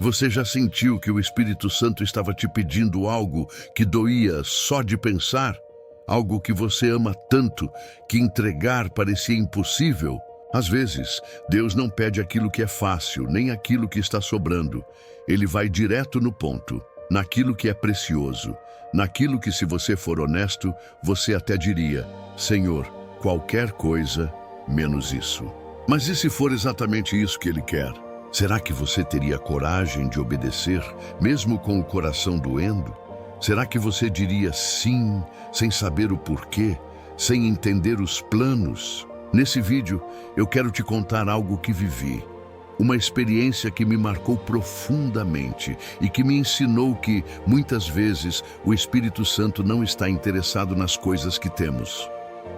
Você já sentiu que o Espírito Santo estava te pedindo algo que doía só de pensar? Algo que você ama tanto que entregar parecia impossível? Às vezes, Deus não pede aquilo que é fácil, nem aquilo que está sobrando. Ele vai direto no ponto, naquilo que é precioso, naquilo que, se você for honesto, você até diria: Senhor, qualquer coisa, menos isso. Mas e se for exatamente isso que Ele quer? Será que você teria coragem de obedecer, mesmo com o coração doendo? Será que você diria sim, sem saber o porquê, sem entender os planos? Nesse vídeo, eu quero te contar algo que vivi. Uma experiência que me marcou profundamente e que me ensinou que, muitas vezes, o Espírito Santo não está interessado nas coisas que temos.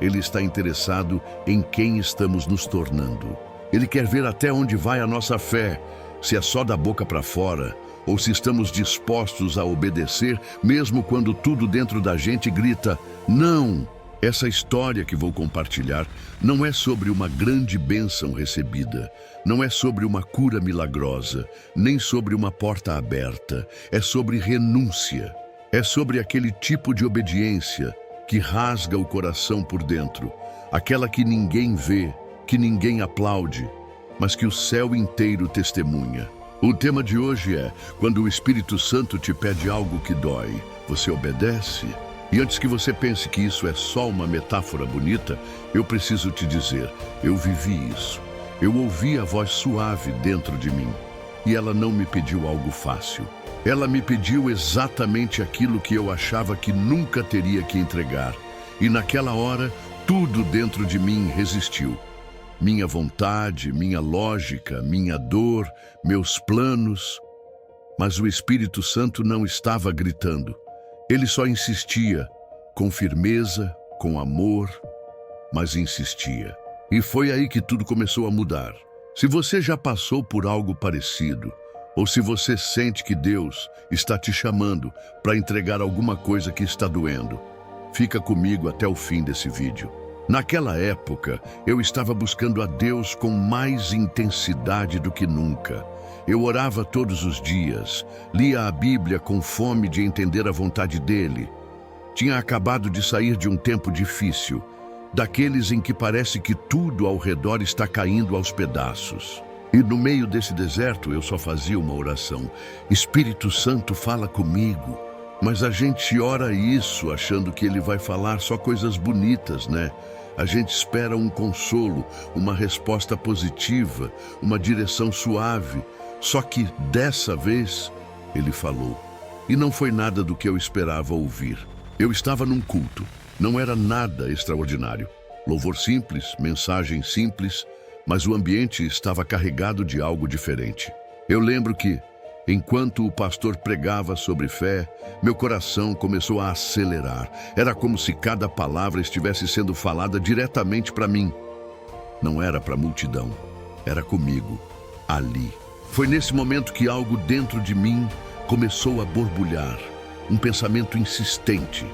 Ele está interessado em quem estamos nos tornando. Ele quer ver até onde vai a nossa fé, se é só da boca para fora, ou se estamos dispostos a obedecer, mesmo quando tudo dentro da gente grita: não! Essa história que vou compartilhar não é sobre uma grande bênção recebida, não é sobre uma cura milagrosa, nem sobre uma porta aberta. É sobre renúncia. É sobre aquele tipo de obediência que rasga o coração por dentro, aquela que ninguém vê, que ninguém aplaude, mas que o céu inteiro testemunha. O tema de hoje é: quando o Espírito Santo te pede algo que dói, você obedece? E antes que você pense que isso é só uma metáfora bonita, eu preciso te dizer, eu vivi isso. Eu ouvi a voz suave dentro de mim, e ela não me pediu algo fácil. Ela me pediu exatamente aquilo que eu achava que nunca teria que entregar. E naquela hora, tudo dentro de mim resistiu. Minha vontade, minha lógica, minha dor, meus planos. Mas o Espírito Santo não estava gritando. Ele só insistia, com firmeza, com amor, mas insistia. E foi aí que tudo começou a mudar. Se você já passou por algo parecido, ou se você sente que Deus está te chamando para entregar alguma coisa que está doendo, fica comigo até o fim desse vídeo. Naquela época, eu estava buscando a Deus com mais intensidade do que nunca. Eu orava todos os dias, lia a Bíblia com fome de entender a vontade dele. Tinha acabado de sair de um tempo difícil, daqueles em que parece que tudo ao redor está caindo aos pedaços. E no meio desse deserto eu só fazia uma oração: Espírito Santo, fala comigo. Mas a gente ora isso achando que ele vai falar só coisas bonitas, né? A gente espera um consolo, uma resposta positiva, uma direção suave. Só que dessa vez ele falou. E não foi nada do que eu esperava ouvir. Eu estava num culto. Não era nada extraordinário. Louvor simples, mensagem simples, mas o ambiente estava carregado de algo diferente. Eu lembro que, enquanto o pastor pregava sobre fé, meu coração começou a acelerar. Era como se cada palavra estivesse sendo falada diretamente para mim. Não era para a multidão, era comigo, ali. Foi nesse momento que algo dentro de mim começou a borbulhar. Um pensamento insistente,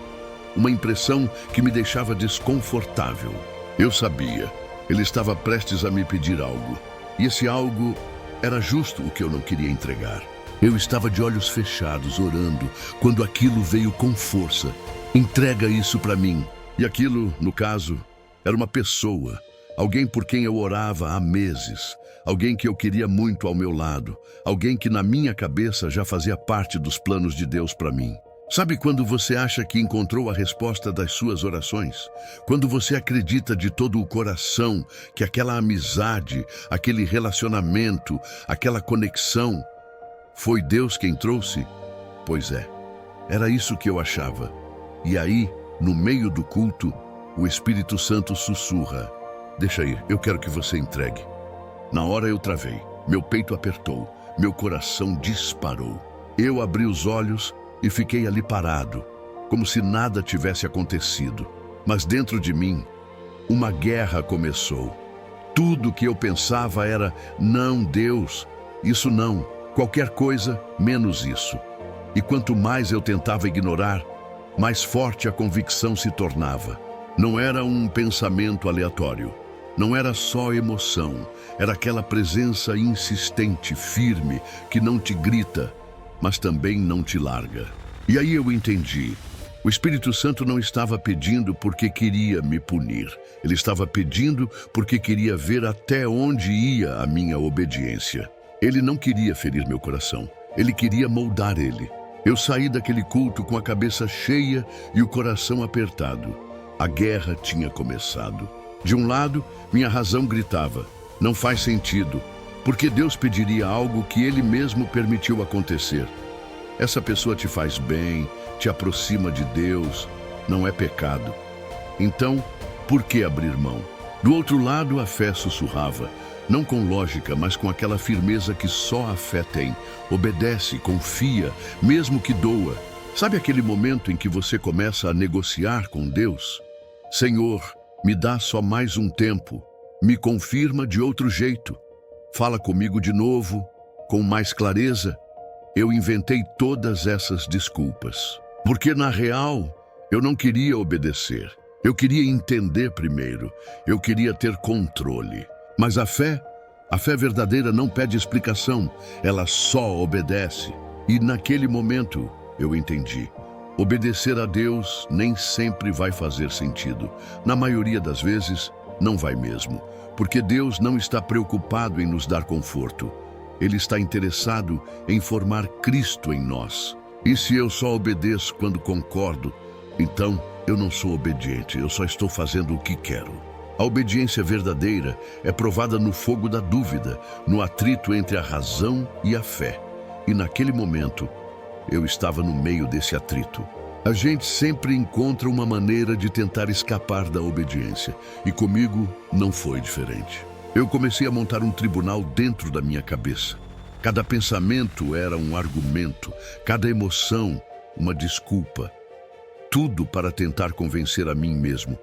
uma impressão que me deixava desconfortável. Eu sabia, ele estava prestes a me pedir algo. E esse algo era justo o que eu não queria entregar. Eu estava de olhos fechados, orando, quando aquilo veio com força. Entrega isso para mim. E aquilo, no caso, era uma pessoa. Alguém por quem eu orava há meses. Alguém que eu queria muito ao meu lado. Alguém que na minha cabeça já fazia parte dos planos de Deus para mim. Sabe quando você acha que encontrou a resposta das suas orações? Quando você acredita de todo o coração que aquela amizade, aquele relacionamento, aquela conexão, foi Deus quem trouxe? Pois é, era isso que eu achava. E aí, no meio do culto, o Espírito Santo sussurra: deixa ir, eu quero que você entregue. Na hora eu travei, meu peito apertou, meu coração disparou. Eu abri os olhos e fiquei ali parado, como se nada tivesse acontecido. Mas dentro de mim, uma guerra começou. Tudo que eu pensava era: não, Deus, isso não, qualquer coisa menos isso. E quanto mais eu tentava ignorar, mais forte a convicção se tornava. Não era um pensamento aleatório. Não era só emoção, era aquela presença insistente, firme, que não te grita, mas também não te larga. E aí eu entendi. O Espírito Santo não estava pedindo porque queria me punir. Ele estava pedindo porque queria ver até onde ia a minha obediência. Ele não queria ferir meu coração. Ele queria moldar ele. Eu saí daquele culto com a cabeça cheia e o coração apertado. A guerra tinha começado. De um lado, minha razão gritava: não faz sentido, porque Deus pediria algo que Ele mesmo permitiu acontecer. Essa pessoa te faz bem, te aproxima de Deus, não é pecado. Então, por que abrir mão? Do outro lado, a fé sussurrava, não com lógica, mas com aquela firmeza que só a fé tem. Obedece, confia, mesmo que doa. Sabe aquele momento em que você começa a negociar com Deus? Senhor, me dá só mais um tempo. Me confirma de outro jeito. Fala comigo de novo, com mais clareza. Eu inventei todas essas desculpas. Porque, na real, eu não queria obedecer. Eu queria entender primeiro. Eu queria ter controle. Mas a fé verdadeira não pede explicação. Ela só obedece. E naquele momento, eu entendi. Obedecer a Deus nem sempre vai fazer sentido. Na maioria das vezes, não vai mesmo. Porque Deus não está preocupado em nos dar conforto. Ele está interessado em formar Cristo em nós. E se eu só obedeço quando concordo, então eu não sou obediente, eu só estou fazendo o que quero. A obediência verdadeira é provada no fogo da dúvida, no atrito entre a razão e a fé. E naquele momento, eu estava no meio desse atrito. A gente sempre encontra uma maneira de tentar escapar da obediência, e comigo não foi diferente. Eu comecei a montar um tribunal dentro da minha cabeça. Cada pensamento era um argumento, cada emoção uma desculpa. Tudo para tentar convencer a mim mesmo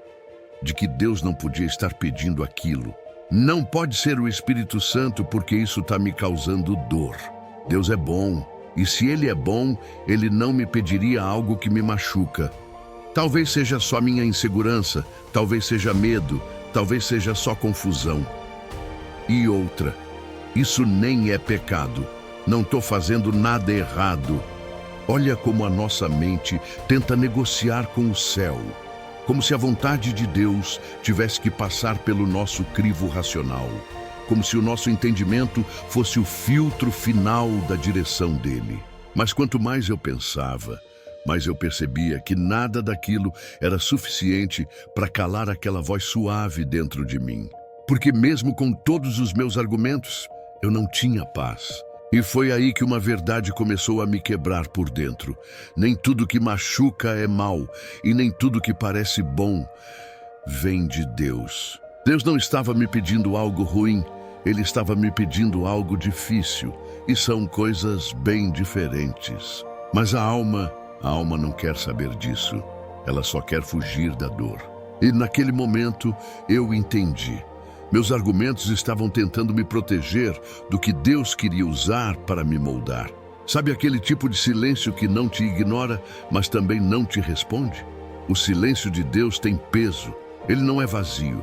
de que Deus não podia estar pedindo aquilo. Não pode ser o Espírito Santo porque isso está me causando dor. Deus é bom, e se Ele é bom, Ele não me pediria algo que me machuca. Talvez seja só minha insegurança, talvez seja medo, talvez seja só confusão. E outra, isso nem é pecado. Não estou fazendo nada errado. Olha como a nossa mente tenta negociar com o céu. Como se a vontade de Deus tivesse que passar pelo nosso crivo racional. Como se o nosso entendimento fosse o filtro final da direção dele. Mas quanto mais eu pensava, mais eu percebia que nada daquilo era suficiente para calar aquela voz suave dentro de mim. Porque mesmo com todos os meus argumentos, eu não tinha paz. E foi aí que uma verdade começou a me quebrar por dentro. Nem tudo que machuca é mal, e nem tudo que parece bom vem de Deus. Deus não estava me pedindo algo ruim, Ele estava me pedindo algo difícil, e são coisas bem diferentes. Mas a alma não quer saber disso. Ela só quer fugir da dor. E naquele momento eu entendi. Meus argumentos estavam tentando me proteger do que Deus queria usar para me moldar. Sabe aquele tipo de silêncio que não te ignora, mas também não te responde? O silêncio de Deus tem peso. Ele não é vazio.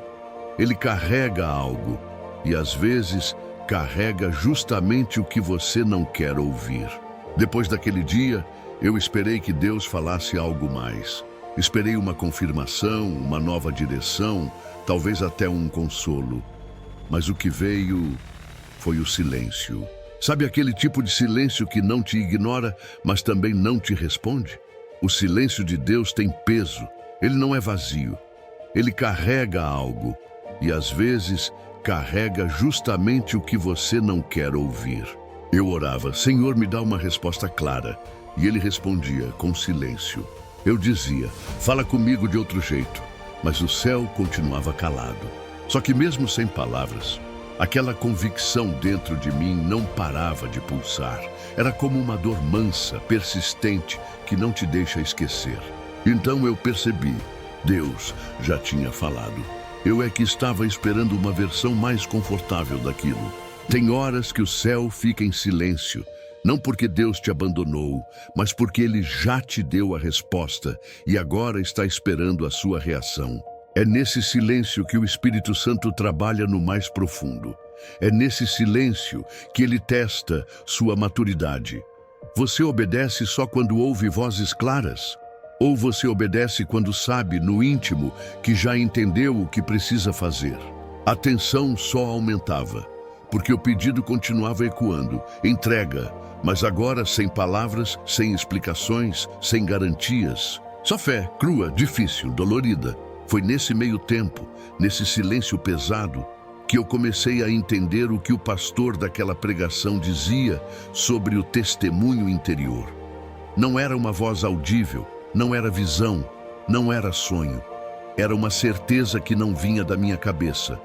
Ele carrega algo. E às vezes carrega justamente o que você não quer ouvir. Depois daquele dia, eu esperei que Deus falasse algo mais. Esperei uma confirmação, uma nova direção, talvez até um consolo. Mas o que veio foi o silêncio. Sabe aquele tipo de silêncio que não te ignora, mas também não te responde? O silêncio de Deus tem peso. Ele não é vazio. Ele carrega algo. E às vezes carrega justamente o que você não quer ouvir. Eu orava, Senhor, me dá uma resposta clara. E Ele respondia com silêncio. Eu dizia, fala comigo de outro jeito. Mas o céu continuava calado. Só que mesmo sem palavras, aquela convicção dentro de mim não parava de pulsar. Era como uma dor mansa, persistente, que não te deixa esquecer. Então eu percebi, Deus já tinha falado. Eu é que estava esperando uma versão mais confortável daquilo. Tem horas que o céu fica em silêncio. Não porque Deus te abandonou, mas porque Ele já te deu a resposta e agora está esperando a sua reação. É nesse silêncio que o Espírito Santo trabalha no mais profundo. É nesse silêncio que ele testa sua maturidade. Você obedece só quando ouve vozes claras? Ou você obedece quando sabe, no íntimo, que já entendeu o que precisa fazer? A tensão só aumentava, porque o pedido continuava ecoando. Entrega, mas agora sem palavras, sem explicações, sem garantias. Só fé, crua, difícil, dolorida. Foi nesse meio tempo, nesse silêncio pesado, que eu comecei a entender o que o pastor daquela pregação dizia sobre o testemunho interior. Não era uma voz audível, não era visão, não era sonho. Era uma certeza que não vinha da minha cabeça,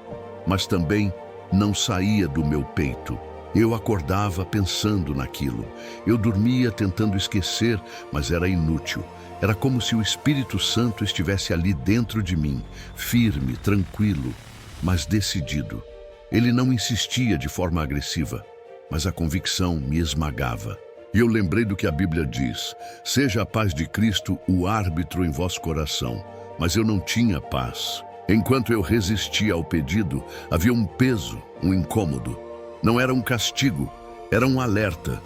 mas também não saía do meu peito. Eu acordava pensando naquilo. Eu dormia tentando esquecer, mas era inútil. Era como se o Espírito Santo estivesse ali dentro de mim, firme, tranquilo, mas decidido. Ele não insistia de forma agressiva, mas a convicção me esmagava. E eu lembrei do que a Bíblia diz: seja a paz de Cristo o árbitro em vosso coração. Mas eu não tinha paz. Enquanto eu resistia ao pedido, havia um peso, um incômodo. Não era um castigo, era um alerta.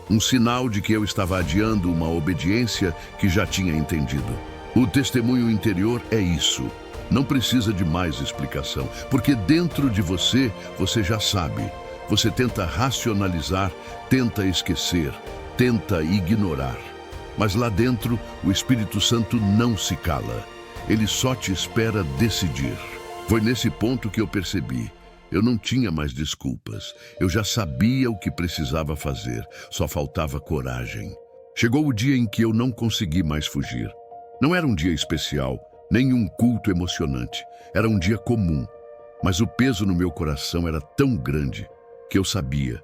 Um sinal de que eu estava adiando uma obediência que já tinha entendido. O testemunho interior é isso. Não precisa de mais explicação, porque dentro de você, você já sabe. Você tenta racionalizar, tenta esquecer, tenta ignorar. Mas lá dentro, o Espírito Santo não se cala. Ele só te espera decidir. Foi nesse ponto que eu percebi. Eu não tinha mais desculpas. Eu já sabia o que precisava fazer. Só faltava coragem. Chegou o dia em que eu não consegui mais fugir. Não era um dia especial, nem um culto emocionante. Era um dia comum. Mas o peso no meu coração era tão grande que eu sabia.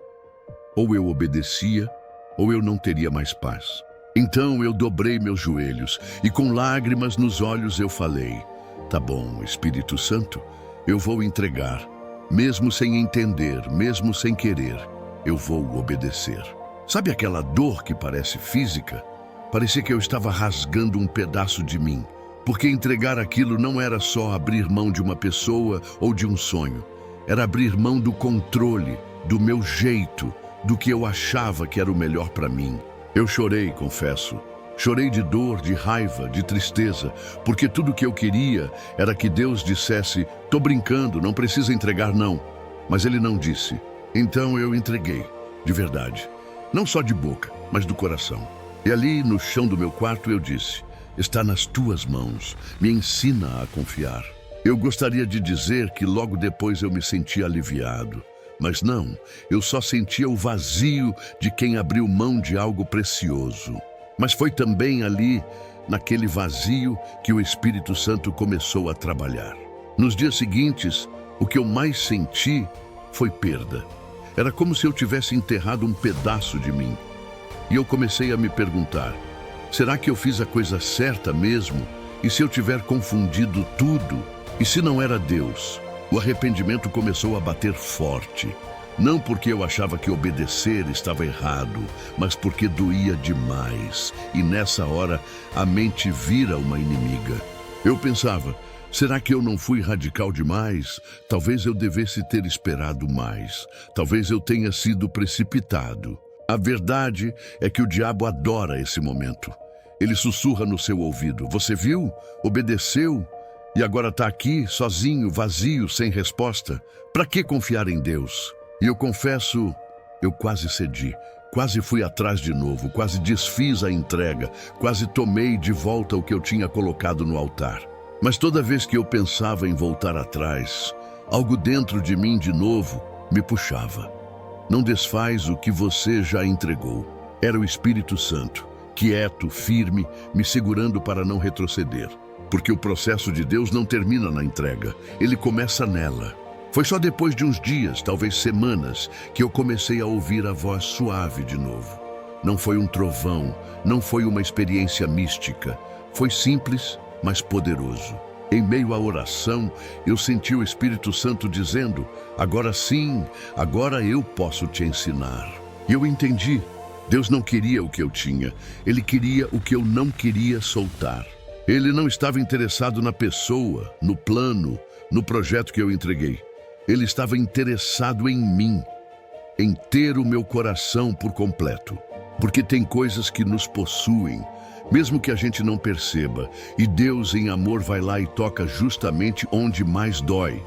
Ou eu obedecia, ou eu não teria mais paz. Então eu dobrei meus joelhos e com lágrimas nos olhos eu falei: tá bom, Espírito Santo, eu vou entregar. Mesmo sem entender, mesmo sem querer, eu vou obedecer. Sabe aquela dor que parece física? Parecia que eu estava rasgando um pedaço de mim. Porque entregar aquilo não era só abrir mão de uma pessoa ou de um sonho. Era abrir mão do controle, do meu jeito, do que eu achava que era o melhor para mim. Eu chorei, confesso. Chorei de dor, de raiva, de tristeza, porque tudo que eu queria era que Deus dissesse: tô brincando, não precisa entregar não. Mas Ele não disse. Então eu entreguei, de verdade. Não só de boca, mas do coração. E ali, no chão do meu quarto, eu disse: está nas tuas mãos, me ensina a confiar. Eu gostaria de dizer que logo depois eu me senti aliviado. Mas não, eu só sentia o vazio de quem abriu mão de algo precioso. Mas foi também ali, naquele vazio, que o Espírito Santo começou a trabalhar. Nos dias seguintes, o que eu mais senti foi perda. Era como se eu tivesse enterrado um pedaço de mim. E eu comecei a me perguntar: será que eu fiz a coisa certa mesmo? E se eu tiver confundido tudo? E se não era Deus? O arrependimento começou a bater forte. Não porque eu achava que obedecer estava errado, mas porque doía demais. E nessa hora, a mente vira uma inimiga. Eu pensava: será que eu não fui radical demais? Talvez eu devesse ter esperado mais. Talvez eu tenha sido precipitado. A verdade é que o diabo adora esse momento. Ele sussurra no seu ouvido: você viu? Obedeceu? E agora está aqui, sozinho, vazio, sem resposta. Para que confiar em Deus? E eu confesso, eu quase cedi, quase fui atrás de novo, quase desfiz a entrega, quase tomei de volta o que eu tinha colocado no altar. Mas toda vez que eu pensava em voltar atrás, algo dentro de mim de novo me puxava. Não desfaz o que você já entregou. Era o Espírito Santo, quieto, firme, me segurando para não retroceder. Porque o processo de Deus não termina na entrega, ele começa nela. Foi só depois de uns dias, talvez semanas, que eu comecei a ouvir a voz suave de novo. Não foi um trovão, não foi uma experiência mística. Foi simples, mas poderoso. Em meio à oração, eu senti o Espírito Santo dizendo: agora sim, agora eu posso te ensinar. E eu entendi. Deus não queria o que eu tinha, Ele queria o que eu não queria soltar. Ele não estava interessado na pessoa, no plano, no projeto que eu entreguei. Ele estava interessado em mim, em ter o meu coração por completo. Porque tem coisas que nos possuem, mesmo que a gente não perceba, e Deus em amor vai lá e toca justamente onde mais dói.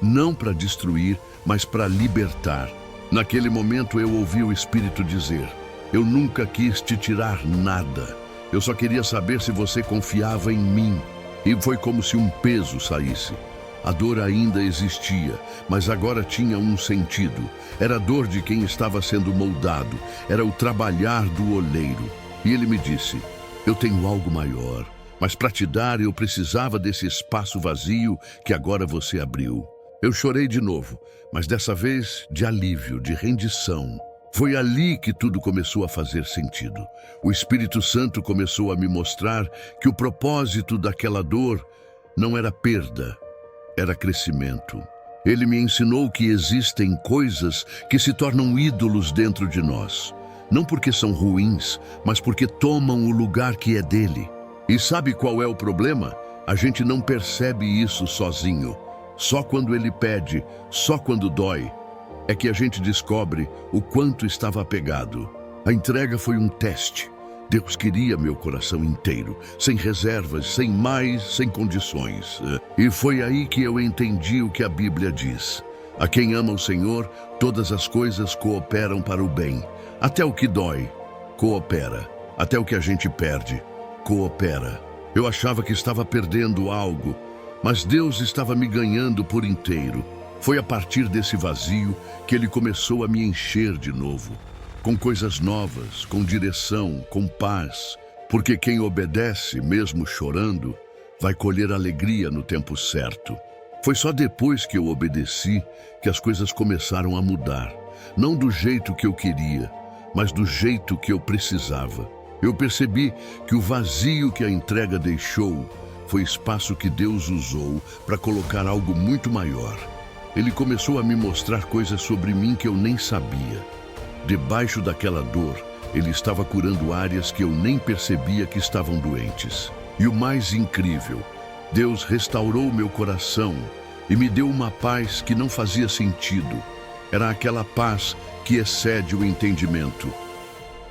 Não para destruir, mas para libertar. Naquele momento eu ouvi o Espírito dizer: eu nunca quis te tirar nada. Eu só queria saber se você confiava em mim. E foi como se um peso saísse. A dor ainda existia, mas agora tinha um sentido. Era a dor de quem estava sendo moldado. Era o trabalhar do oleiro. E ele me disse: eu tenho algo maior, mas para te dar eu precisava desse espaço vazio que agora você abriu. Eu chorei de novo, mas dessa vez de alívio, de rendição. Foi ali que tudo começou a fazer sentido. O Espírito Santo começou a me mostrar que o propósito daquela dor não era perda, era crescimento. Ele me ensinou que existem coisas que se tornam ídolos dentro de nós. Não porque são ruins, mas porque tomam o lugar que é dele. E sabe qual é o problema? A gente não percebe isso sozinho. Só quando ele pede, só quando dói, é que a gente descobre o quanto estava apegado. A entrega foi um teste. Deus queria meu coração inteiro, sem reservas, sem mais, sem condições. E foi aí que eu entendi o que a Bíblia diz. A quem ama o Senhor, todas as coisas cooperam para o bem. Até o que dói, coopera. Até o que a gente perde, coopera. Eu achava que estava perdendo algo, mas Deus estava me ganhando por inteiro. Foi a partir desse vazio que Ele começou a me encher de novo. Com coisas novas, com direção, com paz. Porque quem obedece, mesmo chorando, vai colher alegria no tempo certo. Foi só depois que eu obedeci que as coisas começaram a mudar. Não do jeito que eu queria, mas do jeito que eu precisava. Eu percebi que o vazio que a entrega deixou foi espaço que Deus usou para colocar algo muito maior. Ele começou a me mostrar coisas sobre mim que eu nem sabia. Debaixo daquela dor, Ele estava curando áreas que eu nem percebia que estavam doentes. E o mais incrível, Deus restaurou meu coração e me deu uma paz que não fazia sentido. Era aquela paz que excede o entendimento.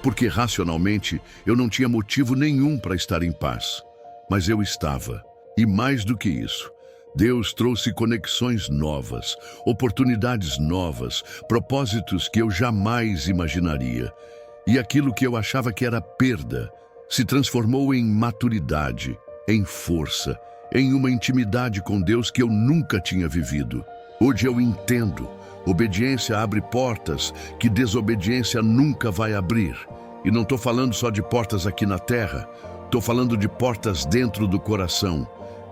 Porque racionalmente eu não tinha motivo nenhum para estar em paz. Mas eu estava. E mais do que isso, Deus trouxe conexões novas, oportunidades novas, propósitos que eu jamais imaginaria. E aquilo que eu achava que era perda se transformou em maturidade, em força, em uma intimidade com Deus que eu nunca tinha vivido. Hoje eu entendo. Obediência abre portas que desobediência nunca vai abrir. E não estou falando só de portas aqui na terra, estou falando de portas dentro do coração.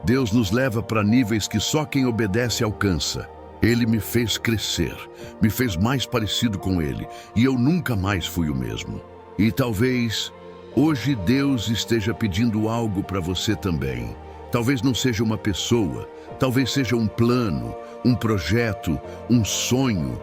Deus nos leva para níveis que só quem obedece alcança. Ele me fez crescer, me fez mais parecido com Ele, e eu nunca mais fui o mesmo. E talvez hoje Deus esteja pedindo algo para você também. Talvez não seja uma pessoa, talvez seja um plano, um projeto, um sonho,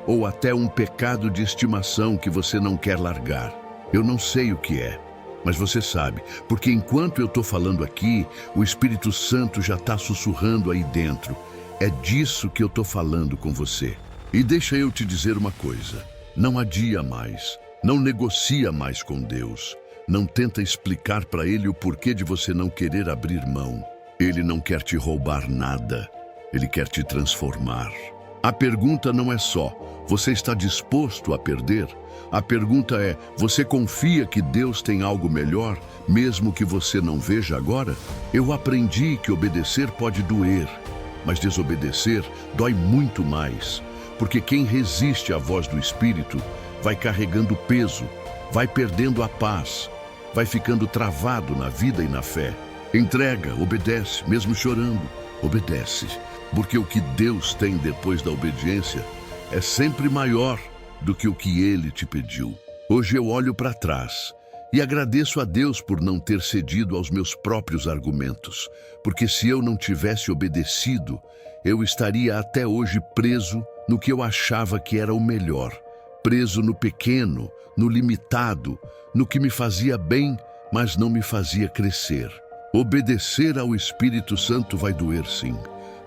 ou até um pecado de estimação que você não quer largar. Eu não sei o que é, mas você sabe, porque enquanto eu estou falando aqui, o Espírito Santo já está sussurrando aí dentro. É disso que eu estou falando com você. E deixa eu te dizer uma coisa, não adia mais, não negocia mais com Deus. Não tenta explicar para Ele o porquê de você não querer abrir mão. Ele não quer te roubar nada, Ele quer te transformar. A pergunta não é só, você está disposto a perder? A pergunta é, você confia que Deus tem algo melhor, mesmo que você não veja agora? Eu aprendi que obedecer pode doer, mas desobedecer dói muito mais. Porque quem resiste à voz do Espírito vai carregando peso, vai perdendo a paz, vai ficando travado na vida e na fé. Entrega, obedece, mesmo chorando, obedece. Porque o que Deus tem depois da obediência é sempre maior do que o que Ele te pediu. Hoje eu olho para trás e agradeço a Deus por não ter cedido aos meus próprios argumentos, porque se eu não tivesse obedecido, eu estaria até hoje preso no que eu achava que era o melhor, preso no pequeno, no limitado, no que me fazia bem, mas não me fazia crescer. Obedecer ao Espírito Santo vai doer, sim,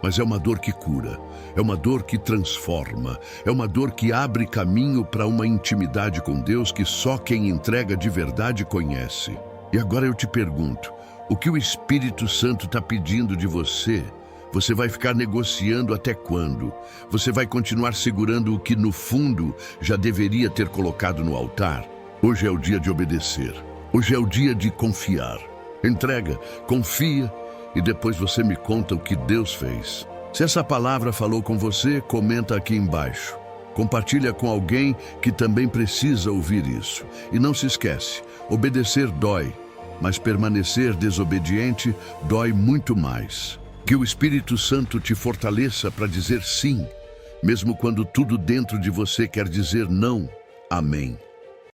mas é uma dor que cura, é uma dor que transforma, é uma dor que abre caminho para uma intimidade com Deus que só quem entrega de verdade conhece. E agora eu te pergunto, o que o Espírito Santo está pedindo de você? Você vai ficar negociando até quando? Você vai continuar segurando o que no fundo já deveria ter colocado no altar? Hoje é o dia de obedecer. Hoje é o dia de confiar. Entrega, confia e depois você me conta o que Deus fez. Se essa palavra falou com você, comenta aqui embaixo. Compartilha com alguém que também precisa ouvir isso. E não se esquece, obedecer dói, mas permanecer desobediente dói muito mais. Que o Espírito Santo te fortaleça para dizer sim, mesmo quando tudo dentro de você quer dizer não. Amém.